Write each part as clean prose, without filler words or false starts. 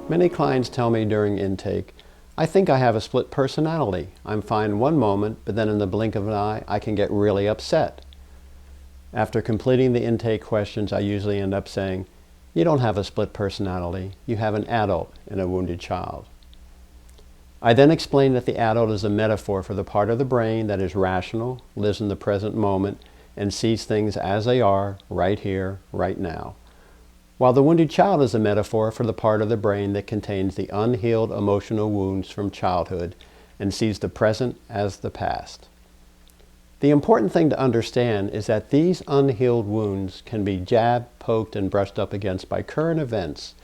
Many clients tell me during intake, I think I have a split personality. I'm fine one moment, but then in the blink of an eye, I can get really upset. After completing the intake questions, I usually end up saying, you don't have a split personality. You have an adult in a wounded child. I then explain that the adult is a metaphor for the part of the brain that is rational, lives in the present moment, and sees things as they are, right here, right now. While the wounded child is a metaphor for the part of the brain that contains the unhealed emotional wounds from childhood and sees the present as the past. The important thing to understand is that these unhealed wounds can be jabbed, poked, and brushed up against by current events,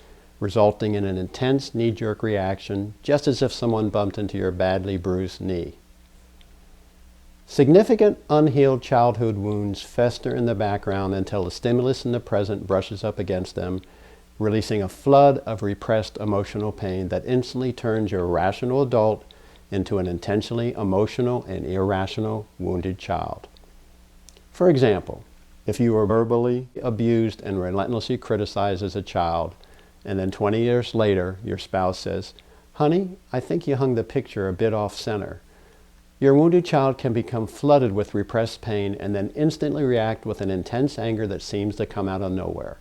resulting in an intense knee-jerk reaction, just as if someone bumped into your badly bruised knee. Significant unhealed childhood wounds fester in the background until the stimulus in the present brushes up against them, releasing a flood of repressed emotional pain that instantly turns your rational adult into an intentionally emotional and irrational wounded child. For example, if you were verbally abused and relentlessly criticized as a child, and then 20 years later your spouse says, "Honey, I think you hung the picture a bit off center," your wounded child can become flooded with repressed pain and then instantly react with an intense anger that seems to come out of nowhere.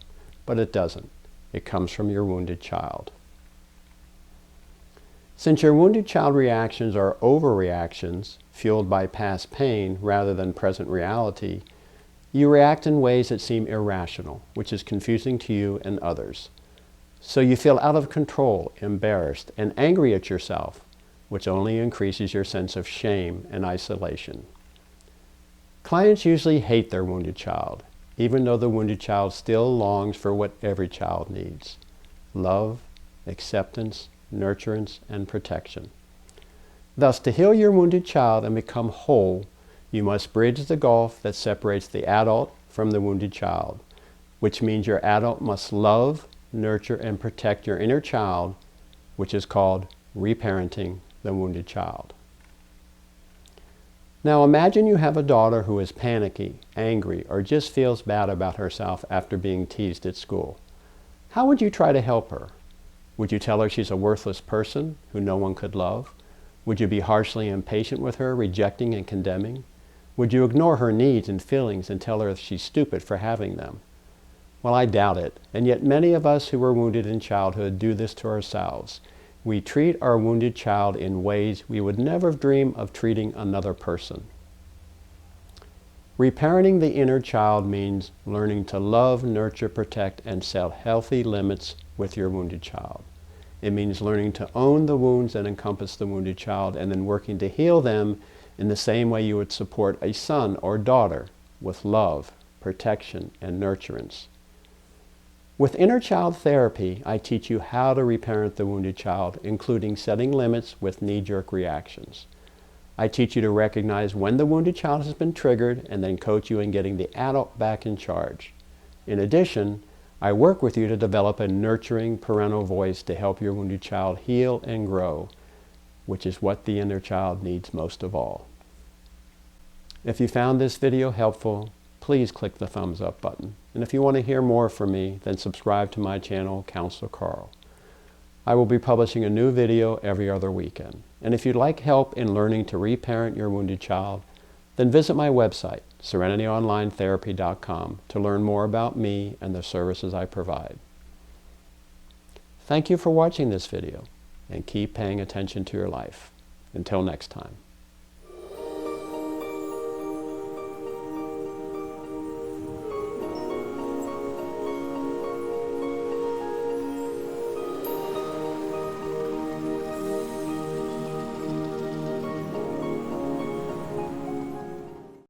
But it doesn't. It comes from your wounded child. Since your wounded child reactions are overreactions, fueled by past pain rather than present reality, you react in ways that seem irrational, which is confusing to you and others. So you feel out of control, embarrassed, and angry at yourself, which only increases your sense of shame and isolation. Clients usually hate their wounded child, even though the wounded child still longs for what every child needs: love, acceptance, nurturance, and protection. Thus, to heal your wounded child and become whole, you must bridge the gulf that separates the adult from the wounded child, which means your adult must love, nurture, and protect your inner child, which is called reparenting the wounded child. Now imagine you have a daughter who is panicky, angry, or just feels bad about herself after being teased at school. How would you try to help her? Would you tell her she's a worthless person who no one could love? Would you be harshly impatient with her, rejecting and condemning? Would you ignore her needs and feelings and tell her she's stupid for having them? Well, I doubt it, and yet many of us who were wounded in childhood do this to ourselves. We treat our wounded child in ways we would never dream of treating another person. Reparenting the inner child means learning to love, nurture, protect, and set healthy limits with your wounded child. It means learning to own the wounds that encompass the wounded child and then working to heal them in the same way you would support a son or daughter, with love, protection, and nurturance. With inner child therapy, I teach you how to reparent the wounded child, including setting limits with knee-jerk reactions. I teach you to recognize when the wounded child has been triggered and then coach you in getting the adult back in charge. In addition, I work with you to develop a nurturing parental voice to help your wounded child heal and grow, which is what the inner child needs most of all. If you found this video helpful, please click the thumbs up button. And if you want to hear more from me, then subscribe to my channel, Counselor Carl. I will be publishing a new video every other weekend. And if you'd like help in learning to reparent your wounded child, then visit my website, SerenityOnlineTherapy.com, to learn more about me and the services I provide. Thank you for watching this video, and keep paying attention to your life. Until next time.